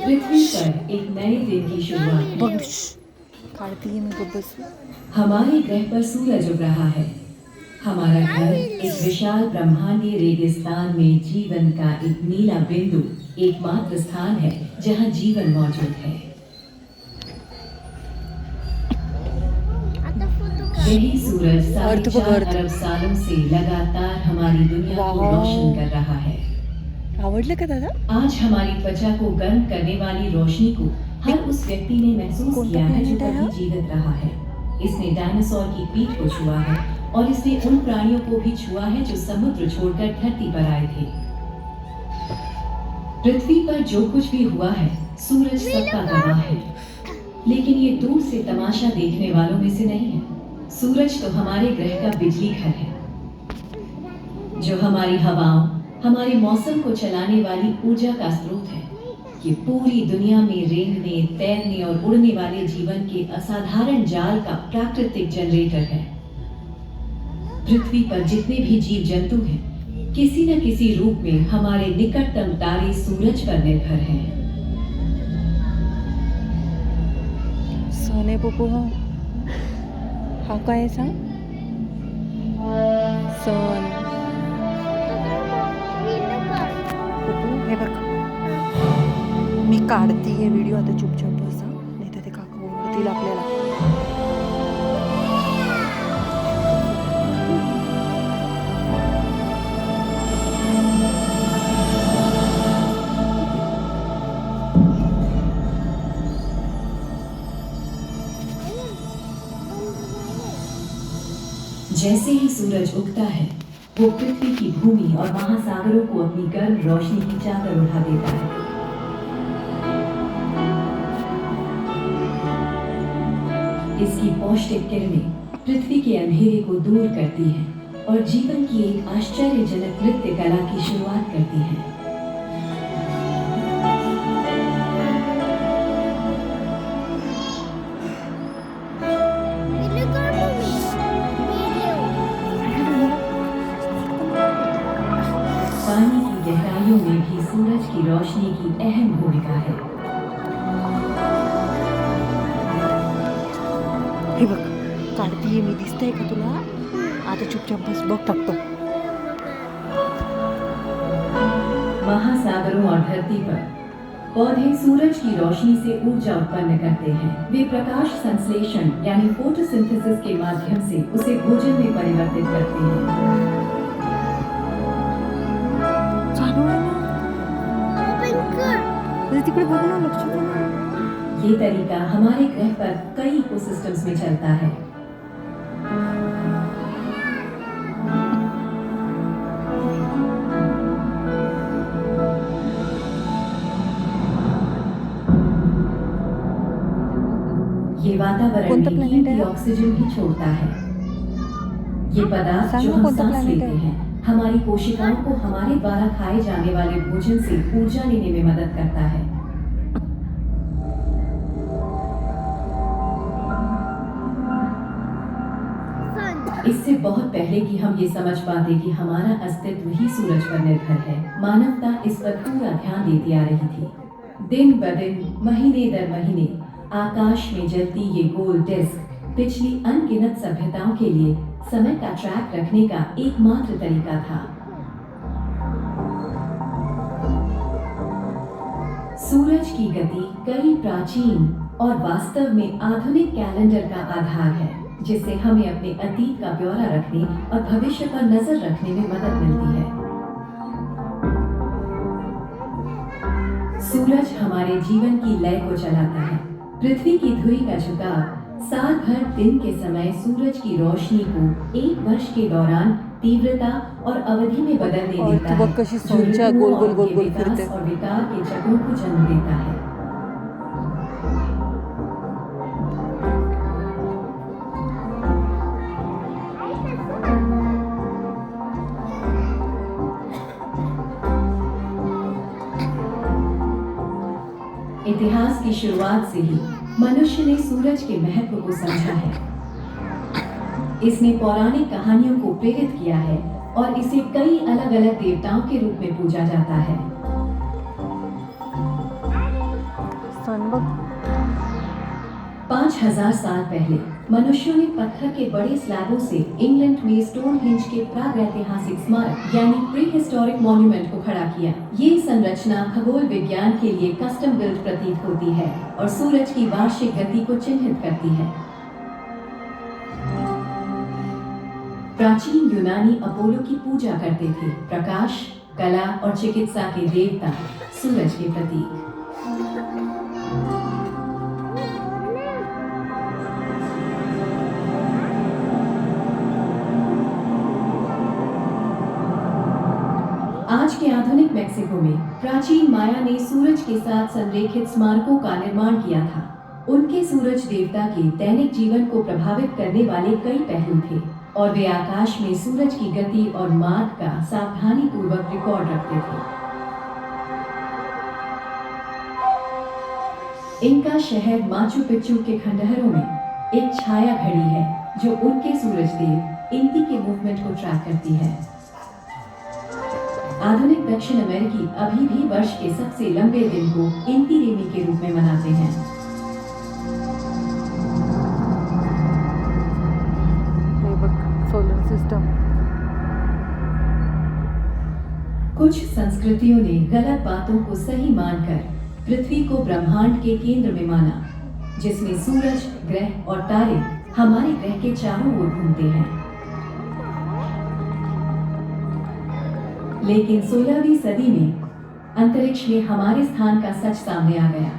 पृथ्वी पर एक नए दिन की शुरुआत है। बघ काढती आहे मी बस. हमारे ग्रह पर सूरज उग रहा है। हमारा घर इस विशाल ब्रह्मांडीय रेगिस्तान में जीवन का एक नीला बिंदु, एकमात्र स्थान है जहां जीवन मौजूद है। यही सूरज साढ़े अर्थ बघ, 4 अर्थ. अरब सालों से लगातार हमारी दुनिया को वाव. रोशन कर रहा है। आवडलं का दादा? आज हमारी त्वचा को गर्म करने वाली रोशनी को हर उस व्यक्ति ने महसूस कौन सा किया है जो planet है कभी यह? जीवित रहा है। इसने डायनासोर की पीठ को छुआ है और इसने उन प्राणियों को भी छुआ है जो समुद्र छोड़कर धरती पर आए थे। पृथ्वी पर जो कुछ भी हुआ है, सूरज सबका गवाह है। लेकिन ये दूर से तमाशा देखने वालों में से नहीं है। सूरज तो हमारे ग्रह का बिजली घर है, जो हमारी हवाओं, हमारे मौसम को चलाने वाली ऊर्जा का स्रोत है। ये पूरी दुनिया में रेंगने, तैरने और उड़ने वाले जीवन के असाधारण जाल का प्राकृतिक जनरेटर है। पृथ्वी पर जितने भी जीव जंतु हैं, किसी न किसी रूप में हमारे निकटतम तारे सूरज पर निर्भर हैं। सोने पप्पू हा काय आहे सांग. सन पप्पू हे बघ, मी काढतीये व्हिडिओ. आता चुपचाप बसा, नाही तर ते काका ओरडतील आपल्याला. जैसे ही सूरज उगता है, वो पृथ्वी की भूमि और महासागरों को अपनी गर्म रोशनी की चादर उठा देता है। इसकी पौष्टिक किरणें पृथ्वी के अंधेरे को दूर करती हैं और जीवन की एक आश्चर्यजनक नृत्य कला की शुरुआत करती हैं। पानी की गहराइयों में भी सूरज की रोशनी की अहम भूमिका है। हे बघ, काढतीये मी. दिसतंय का तुला? आता चुपचाप बस, बघ फक्त. महासागरों और धरती पर पौधे सूरज की रोशनी से ऊर्जा उत्पन्न करते हैं। वे प्रकाश संश्लेषण यानी फोटोसिंथेसिस के माध्यम से उसे भोजन में परिवर्तित करते हैं। चालू आहे ना? अरे तिकडे बघ ना, लक्ष दे ना. ये तरीका हमारे ग्रह पर कई इकोसिस्टम्स में चलता है। ये वातावरण कौन सा में planet कीमती है? ऑक्सीजन भी छोड़ता है। ये पदार्थ सांग जो ना हम कौन सा सांस planet लेते है? हैं, हमारी कोशिकाओं को हमारे द्वारा खाए जाने वाले भोजन से ऊर्जा लेने में मदद करता है। इससे बहुत पहले कि हम ये समझ पाते कि हमारा अस्तित्व ही सूरज पर निर्भर है, मानवता इस पर पूरा ध्यान देती आ रही थी। दिन ब दिन, महीने दर महीने आकाश में जलती ये गोल डिस्क पिछली अनगिनत सभ्यताओं के लिए समय का ट्रैक रखने का एकमात्र तरीका था। सूरज की गति कई प्राचीन और वास्तव में आधुनिक कैलेंडर का आधार है, जिससे हमें अपने अतीत का ब्यौरा रखने और भविष्य पर नजर रखने में मदद मिलती है। सूरज हमारे जीवन की लय को चलाता है। पृथ्वी की धुरी का झुकाव साल भर दिन के समय सूरज की रोशनी को एक वर्ष के दौरान तीव्रता और अवधि में बदलने और देता तू बघ है, कशी जो सोनच्या ऋतुओं गोल गोल और गोल उनके गोल विकास फिरते. और विकार के चक्रों को जन्म देता है। इतिहास की शुरुआत से ही मनुष्य ने सूरज के महत्व को समझा है। इसने पौराणिक कहानियों को प्रेरित किया है और इसे कई अलग अलग देवताओं के रूप में पूजा जाता है। 5000 साल पहले मनुष्यों ने पत्थर के बड़े स्लैबों से इंग्लैंड में स्टोनहेंज के प्रागैतिहासिक स्मारक यानी प्री हिस्टोरिक मॉन्यूमेंट को खड़ा किया। ये संरचना खगोल विज्ञान के लिए कस्टम बिल्ट प्रतीत होती है और सूरज की वार्षिक गति को चिन्हित करती है। प्राचीन यूनानी अपोलो की पूजा करते थे, प्रकाश, कला और चिकित्सा के देवता, सूरज के प्रतीक। आज के आधुनिक मेक्सिको में प्राचीन माया ने सूरज के साथ संरेखित स्मारकों का निर्माण किया था। उनके सूरज देवता के दैनिक जीवन को प्रभावित करने वाले कई पहलू थे और वे आकाश में सूरज की गति और मार्ग का सावधानी पूर्वक रिकॉर्ड रखते थे। इनका शहर माचू पिच्चू के खंडहरों में एक छाया घड़ी है जो उनके सूरज देव इंती के मूवमेंट को ट्रैक करती है। आधुनिक दक्षिण अमेरिकी अभी भी वर्ष के सबसे लंबे दिन को इंती रेमी के रूप में मनाते हैं। Solar system. कुछ संस्कृतियों ने गलत बातों को सही मानकर पृथ्वी को ब्रह्मांड के केंद्र में माना, जिसमें सूरज, ग्रह और तारे हमारे ग्रह के चारों ओर घूमते हैं। लेकिन 16वीं सदी में अंतरिक्ष में हमारे स्थान का सच सामने आ गया।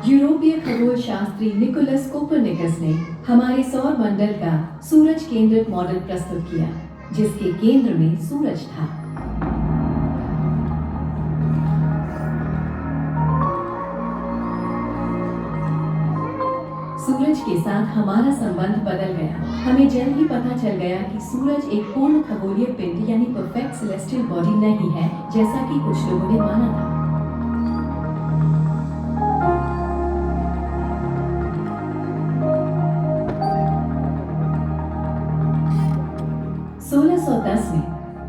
यूरोपीय खगोल शास्त्री निकोलस कोपरनिकस ने हमारे सौर मंडल का सूरज केंद्रित मॉडल प्रस्तुत किया, जिसके केंद्र में सूरज था। सूरज के साथ हमारा संबंध बदल गया। हमें जल्द ही पता चल गया कि सूरज एक पूर्ण खगोलीय पिंड यानी परफेक्ट सेलेस्टियल बॉडी नहीं है, जैसा कि कुछ लोगों ने माना था। में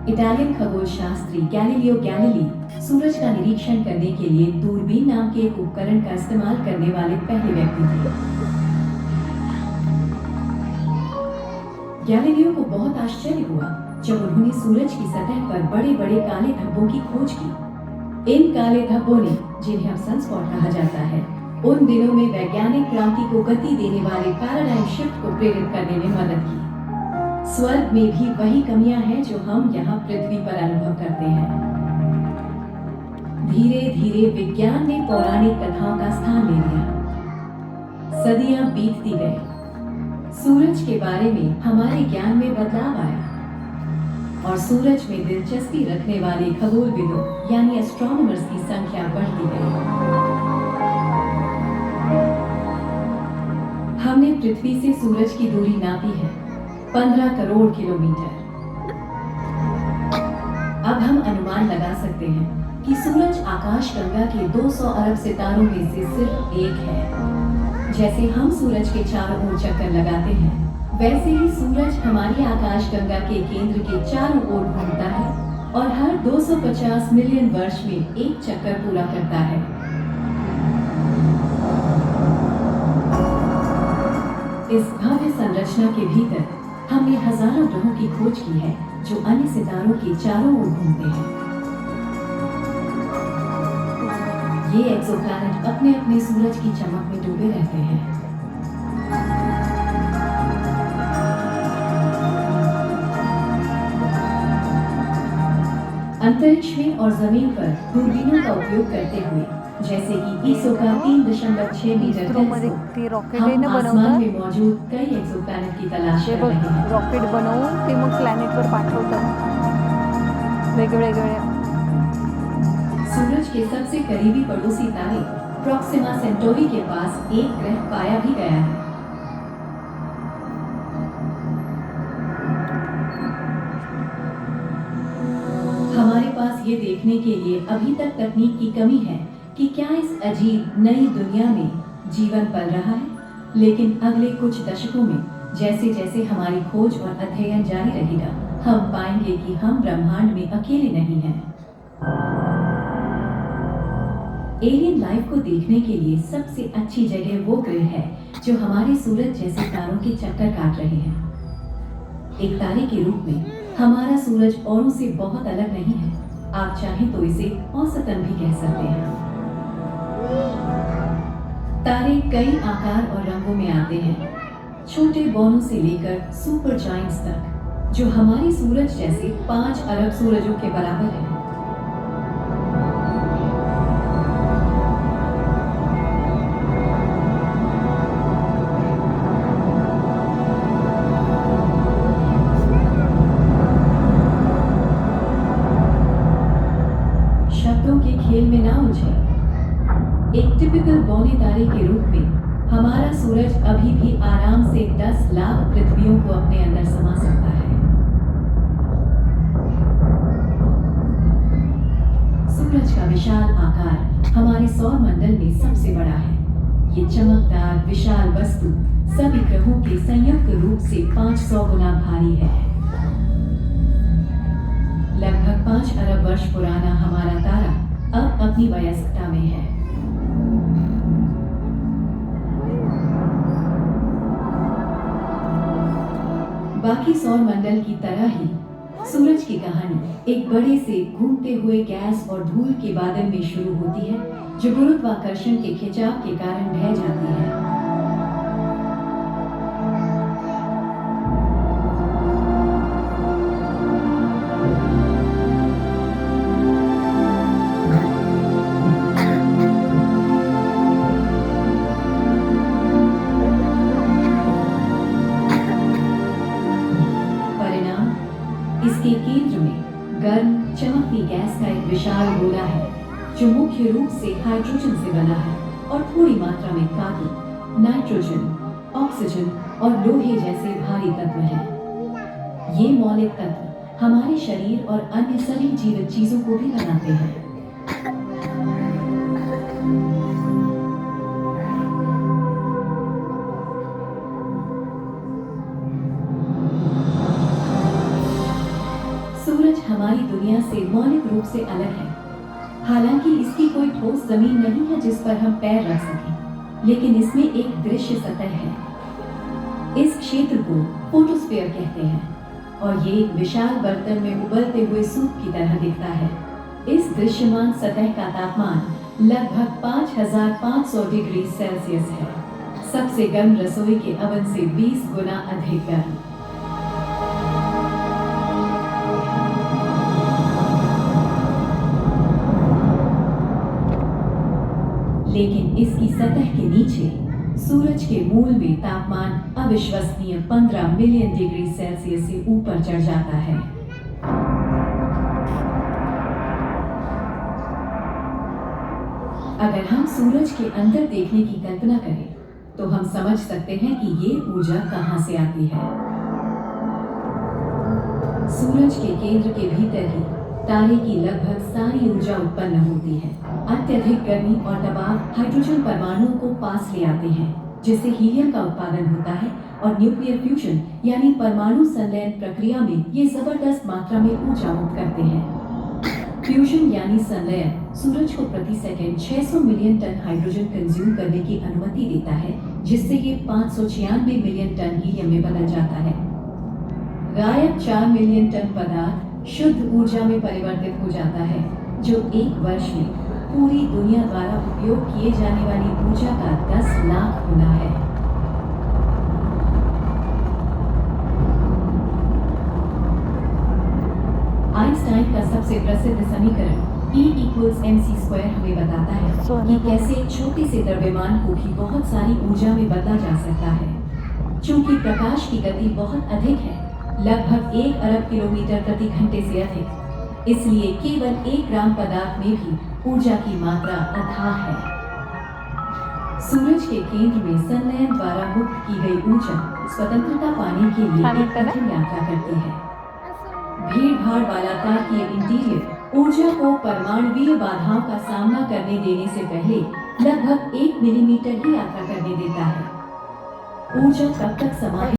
इटालियन खगोल शास्त्री गैलीलियो गैलीली सूरज का निरीक्षण करने के लिए दूरबीन नाम के एक उपकरण का इस्तेमाल करने वाले पहले व्यक्ति थे। गैलीलियो को बहुत आश्चर्य हुआ जब उन्होंने सूरज की सतह पर बड़े बड़े काले धब्बों की खोज की। इन काले धब्बों ने, जिन्हें अब सनस्पॉट कहा जाता है, उन दिनों में वैज्ञानिक क्रांति को गति देने वाले पैराडाइम शिफ्ट को प्रेरित करने में मदद की। स्वर्ग में भी वही कमियां हैं जो हम यहाँ पृथ्वी पर अनुभव करते हैं। धीरे धीरे विज्ञान ने पौराणिक कथाओं का स्थान ले लिया। सदियां बीतती गई, सूरज के बारे में हमारे ज्ञान में बदलाव आया और सूरज में दिलचस्पी रखने वाले खगोलविदों यानी एस्ट्रोनॉमर्स की संख्या बढ़ती गई। हमने पृथ्वी से सूरज की दूरी नापी है, 15 करोड़ किलोमीटर। अब हम अनुमान लगा सकते हैं कि सूरज आकाशगंगा के 200 अरब सितारों में से सिर्फ एक है। जैसे हम सूरज के चारों ओर चक्कर लगाते हैं, वैसे ही सूरज हमारी आकाशगंगा के केंद्र के चारों ओर घूमता है और हर 250 मिलियन वर्ष में एक चक्कर पूरा करता है। इस भव्य संरचना के भीतर हमने हजारों ग्रहों की खोज की है जो अन्य सितारों के चारों ओर घूमते हैं। ये एक्सोप्लैनेट अपने अपने सूरज की चमक में डूबे रहते हैं। अंतरिक्ष में और जमीन पर दूरबीनों का उपयोग करते हुए, जैसे कि ईसो का 3.6 मीटर हम आसमान में मौजूद कई एक्सोप्लैनेट की तलाश कर रहे हैं। रॉकेट बनवून ते मग प्लॅनेटवर पाठवतात वेगवेगळ्या। सूरज के सबसे करीबी पड़ोसी तारे प्रॉक्सिमा सेंटोरी के पास एक ग्रह पाया भी गया है। हमारे पास ये देखने के लिए अभी तक तकनीक की कमी है कि क्या इस अजीब नई दुनिया में जीवन पल रहा है, लेकिन अगले कुछ दशकों में जैसे जैसे हमारी खोज और अध्ययन जारी रहेगा, हम पाएंगे कि हम ब्रह्मांड में अकेले नहीं हैं। एलियन लाइफ को देखने के लिए सबसे अच्छी जगह वो ग्रह है जो हमारे सूरज जैसे तारों के चक्कर काट रहे हैं। एक तारे के रूप में हमारा सूरज औरों से बहुत अलग नहीं है। आप चाहें तो इसे औसतन भी कह सकते हैं। तारे कई आकार और रंगों में आते हैं, छोटे बॉलों से लेकर सुपर जायंट्स तक, जो हमारे सूरज जैसे 5 अरब सूरजों के बराबर है। शब्दों के खेल में ना उलझे। एक टिपिकल बौने तारे के रूप में हमारा सूरज अभी भी आराम से 10 लाख पृथ्वियों को अपने अंदर समा सकता है। सूरज का विशाल आकार हमारे सौर मंडल में सबसे बड़ा है। ये चमकदार विशाल वस्तु सभी ग्रहों के संयुक्त रूप से 500 गुना भारी है। लगभग 5 अरब वर्ष पुराना हमारा तारा अब अपनी वयस्कता में है। बाकी सौर मंडल की तरह ही सूरज की कहानी एक बड़े से घूमते हुए गैस और धूल के बादल में शुरू होती है, जो गुरुत्वाकर्षण के खिंचाव के कारण ढह जाती है। इसके केंद्र में गर्म चमकती गैस का एक विशाल गोला है, जो मुख्य रूप से हाइड्रोजन से बना है और थोड़ी मात्रा में कार्बन, नाइट्रोजन, ऑक्सीजन और लोहे जैसे भारी तत्व हैं। ये मौलिक तत्व हमारे शरीर और अन्य सभी जीवित चीजों को भी बनाते हैं। सूरज हमारी दुनिया से मौलिक रूप से अलग है। हालांकि इसकी कोई ठोस जमीन नहीं है जिस पर हम पैर रख सकें, लेकिन इसमें एक दृश्य सतह है। इस क्षेत्र को फोटोस्फीयर कहते हैं और ये एक विशाल बर्तन में उबलते हुए सूप की तरह दिखता है। इस दृश्यमान सतह का तापमान लगभग 5500 डिग्री सेल्सियस है। सबसे गर्म रसोई के अवन से 20 गुना अधिक गर्म। लेकिन इसकी सतह के नीचे सूरज के मूल में तापमान अविश्वसनीय 15 मिलियन डिग्री सेल्सियस से ऊपर चढ़ जाता है। अगर हम सूरज के अंदर देखने की कल्पना करें, तो हम समझ सकते हैं कि ये ऊर्जा कहां से आती है। सूरज के केंद्र के भीतर ही तारे की लगभग सारी ऊर्जा उत्पन्न होती है। अत्यधिक गर्मी और दबाव हाइड्रोजन परमाणुओं को पास ले आते हैं, जिससे हीलियम का उत्पादन होता है और न्यूक्लियर फ्यूजन यानी परमाणु संलयन प्रक्रिया में ये जबरदस्त मात्रा में ऊर्जा मुक्त करते हैं। फ्यूजन यानी संलयन सूरज को प्रति second 600 million ton hydrogen consume करने की अनुमति देता है, जिससे ये 596 मिलियन टन हीलियम में बदल जाता है। गायब 4 मिलियन टन पदार्थ शुद्ध ऊर्जा में परिवर्तित हो जाता है, जो एक वर्ष में पूरी दुनिया द्वारा उपयोग किए जाने वाली ऊर्जा का 10 लाख गुना है। आइंस्टाइन का सबसे प्रसिद्ध समीकरण E = mc² हमें बताता है कि कैसे एक छोटे से द्रव्यमान को भी बहुत सारी ऊर्जा में बदला जा सकता है। चूंकि प्रकाश की गति बहुत अधिक है, लगभग 1 अरब किलोमीटर प्रति घंटे से अधिक, इसलिए केवल 1 ग्राम पदार्थ में भी ऊर्जा की मात्रा अथाह है। सूरज के केंद्र में संलयन द्वारा मुक्त की गई ऊर्जा स्वतंत्रता पाने के लिए एक कठिन यात्रा करती है। भीड़ भाड़ वाला तारकीय इंटीरियर ऊर्जा को परमाणुवीय बाधाओं का सामना करने देने से पहले लगभग 1 मिलीमीटर ही यात्रा करने देता है। ऊर्जा तब तक समाहित